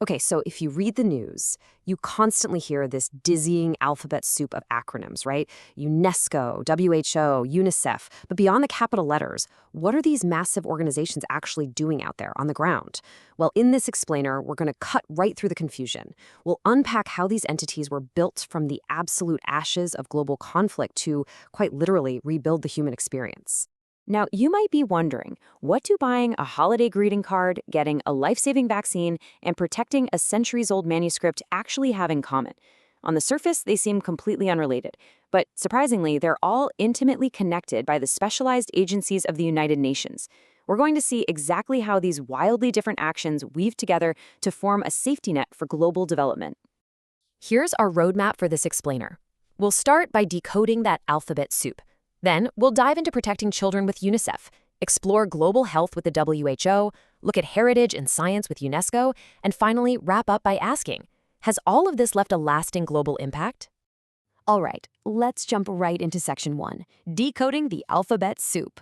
Okay, so if you read the news, you constantly hear this dizzying alphabet soup of acronyms, right? UNESCO, WHO, UNICEF. But beyond the capital letters, what are these massive organizations actually doing out there on the ground? Well, in this explainer, we're going to cut right through the confusion. We'll unpack how these entities were built from the absolute ashes of global conflict to, quite literally, rebuild the human experience. Now, you might be wondering, what do buying a holiday greeting card, getting a life-saving vaccine, and protecting a centuries-old manuscript actually have in common? On the surface, they seem completely unrelated, but surprisingly, they're all intimately connected by the specialized agencies of the United Nations. We're going to see exactly how these wildly different actions weave together to form a safety net for global development. Here's our roadmap for this explainer. We'll start by decoding that alphabet soup. Then, we'll dive into protecting children with UNICEF, explore global health with the WHO, look at heritage and science with UNESCO, and finally wrap up by asking, has all of this left a lasting global impact? All right, let's jump right into Section 1, decoding the alphabet soup.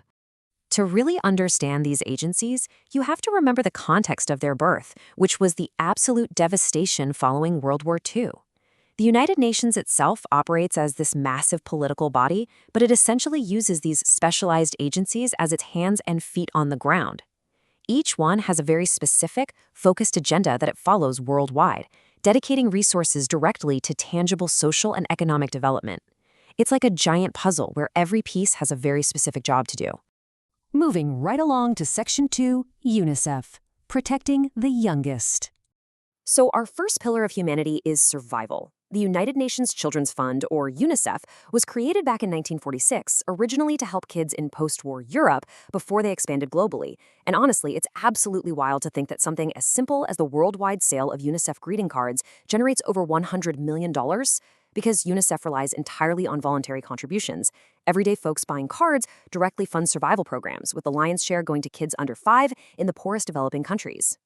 To really understand these agencies, you have to remember the context of their birth, which was the absolute devastation following World War II. The United Nations itself operates as this massive political body, but it essentially uses these specialized agencies as its hands and feet on the ground. Each one has a very specific, focused agenda that it follows worldwide, dedicating resources directly to tangible social and economic development. It's like a giant puzzle where every piece has a very specific job to do. Moving right along to Section 2, UNICEF, protecting the youngest. So our first pillar of humanity is survival. The United Nations Children's Fund, or UNICEF, was created back in 1946, originally to help kids in post-war Europe before they expanded globally. And honestly, it's absolutely wild to think that something as simple as the worldwide sale of UNICEF greeting cards generates over $100 million, because UNICEF relies entirely on voluntary contributions. Everyday folks buying cards directly fund survival programs, with the lion's share going to kids under 5 in the poorest developing countries.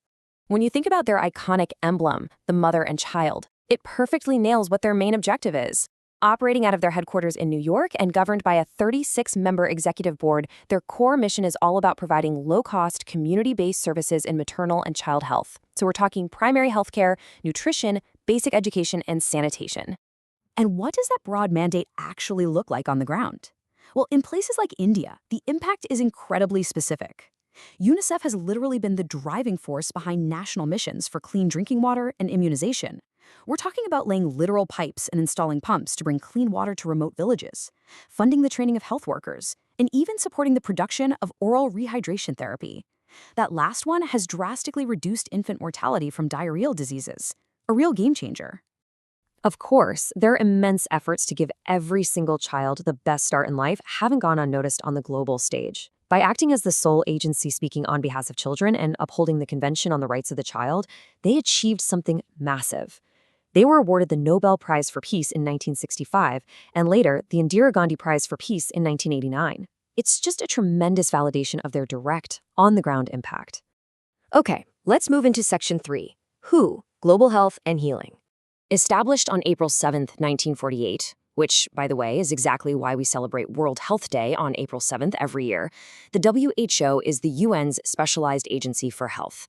When you think about their iconic emblem, the mother and child, it perfectly nails what their main objective is. Operating out of their headquarters in New York and governed by a 36-member executive board, their core mission is all about providing low-cost, community-based services in maternal and child health. So we're talking primary health care, nutrition, basic education, and sanitation. And what does that broad mandate actually look like on the ground? Well, in places like India, the impact is incredibly specific. UNICEF has literally been the driving force behind national missions for clean drinking water and immunization. We're talking about laying literal pipes and installing pumps to bring clean water to remote villages, funding the training of health workers, and even supporting the production of oral rehydration therapy. That last one has drastically reduced infant mortality from diarrheal diseases, a real game changer. Of course, their immense efforts to give every single child the best start in life haven't gone unnoticed on the global stage. By acting as the sole agency speaking on behalf of children and upholding the Convention on the Rights of the Child, they achieved something massive. They were awarded the Nobel Prize for Peace in 1965, and later, the Indira Gandhi Prize for Peace in 1989. It's just a tremendous validation of their direct, on-the-ground impact. Okay, let's move into Section 3, WHO, Global Health and Healing. Established on April 7, 1948, which, by the way, is exactly why we celebrate World Health Day on April 7th every year, the WHO is the UN's specialized agency for health.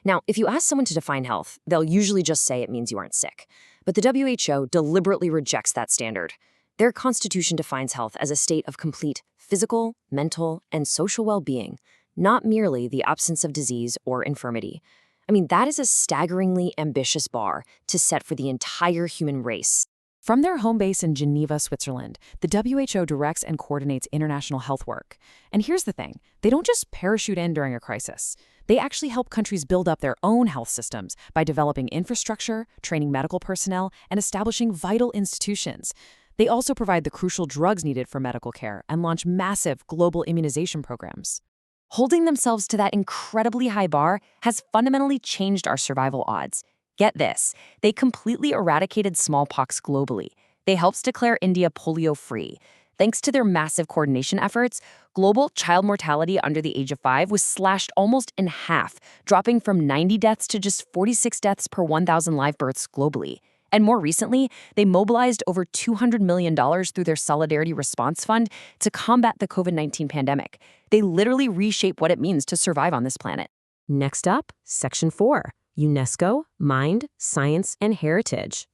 Now, if you ask someone to define health, they'll usually just say it means you aren't sick. But the WHO deliberately rejects that standard. Their constitution defines health as a state of complete physical, mental, and social well-being, not merely the absence of disease or infirmity. I mean, that is a staggeringly ambitious bar to set for the entire human race. From their home base in Geneva, Switzerland, the WHO directs and coordinates international health work. And here's the thing, they don't just parachute in during a crisis. They actually help countries build up their own health systems by developing infrastructure, training medical personnel, and establishing vital institutions. They also provide the crucial drugs needed for medical care and launch massive global immunization programs. Holding themselves to that incredibly high bar has fundamentally changed our survival odds. Get this, they completely eradicated smallpox globally. They helped declare India polio-free. Thanks to their massive coordination efforts, global child mortality under the age of 5 was slashed almost in half, dropping from 90 deaths to just 46 deaths per 1,000 live births globally. And more recently, they mobilized over $200 million through their Solidarity Response Fund to combat the COVID-19 pandemic. They literally reshape what it means to survive on this planet. Next up, Section 4, UNESCO, Mind, Science, and Heritage.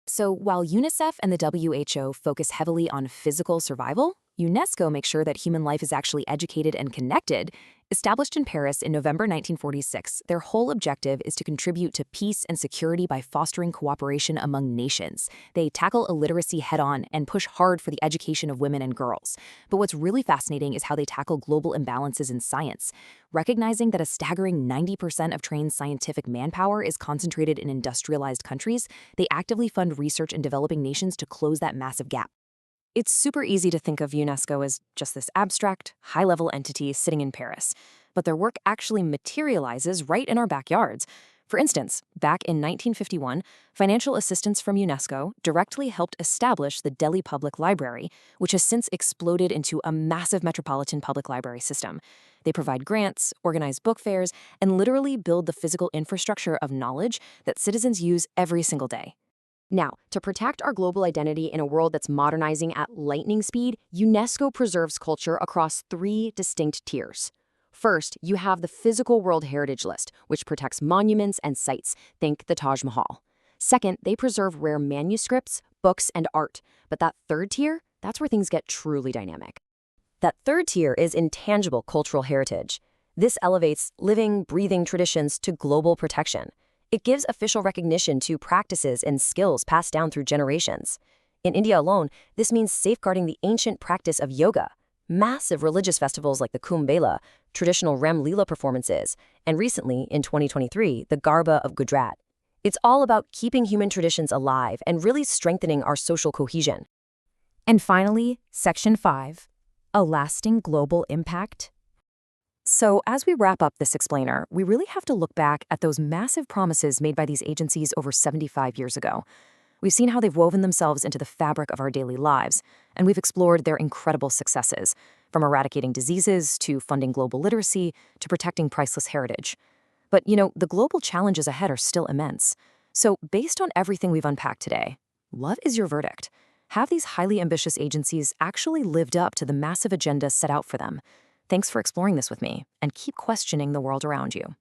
So while UNICEF and the WHO focus heavily on physical survival, UNESCO makes sure that human life is actually educated and connected. Established in Paris in November 1946, their whole objective is to contribute to peace and security by fostering cooperation among nations. They tackle illiteracy head-on and push hard for the education of women and girls. But what's really fascinating is how they tackle global imbalances in science. Recognizing that a staggering 90% of trained scientific manpower is concentrated in industrialized countries, they actively fund research in developing nations to close that massive gap. It's super easy to think of UNESCO as just this abstract, high-level entity sitting in Paris, but their work actually materializes right in our backyards. For instance, back in 1951, financial assistance from UNESCO directly helped establish the Delhi Public Library, which has since exploded into a massive metropolitan public library system. They provide grants, organize book fairs, and literally build the physical infrastructure of knowledge that citizens use every single day. Now, to protect our global identity in a world that's modernizing at lightning speed, UNESCO preserves culture across 3 distinct tiers. First, you have the physical World Heritage List, which protects monuments and sites. Think the Taj Mahal. Second, they preserve rare manuscripts, books, and art. But that third tier, that's where things get truly dynamic. That third tier is intangible cultural heritage. This elevates living, breathing traditions to global protection. It gives official recognition to practices and skills passed down through generations. In India alone, this means safeguarding the ancient practice of yoga, massive religious festivals like the Kumbh Mela, traditional Ram Leela performances, and recently, in 2023, the Garba of Gujarat. It's all about keeping human traditions alive and really strengthening our social cohesion. And finally, Section 5, a lasting global impact. So as we wrap up this explainer, we really have to look back at those massive promises made by these agencies over 75 years ago. We've seen how they've woven themselves into the fabric of our daily lives, and we've explored their incredible successes, from eradicating diseases to funding global literacy to protecting priceless heritage. But, the global challenges ahead are still immense. So based on everything we've unpacked today, what is your verdict? Have these highly ambitious agencies actually lived up to the massive agenda set out for them? Thanks for exploring this with me, and keep questioning the world around you.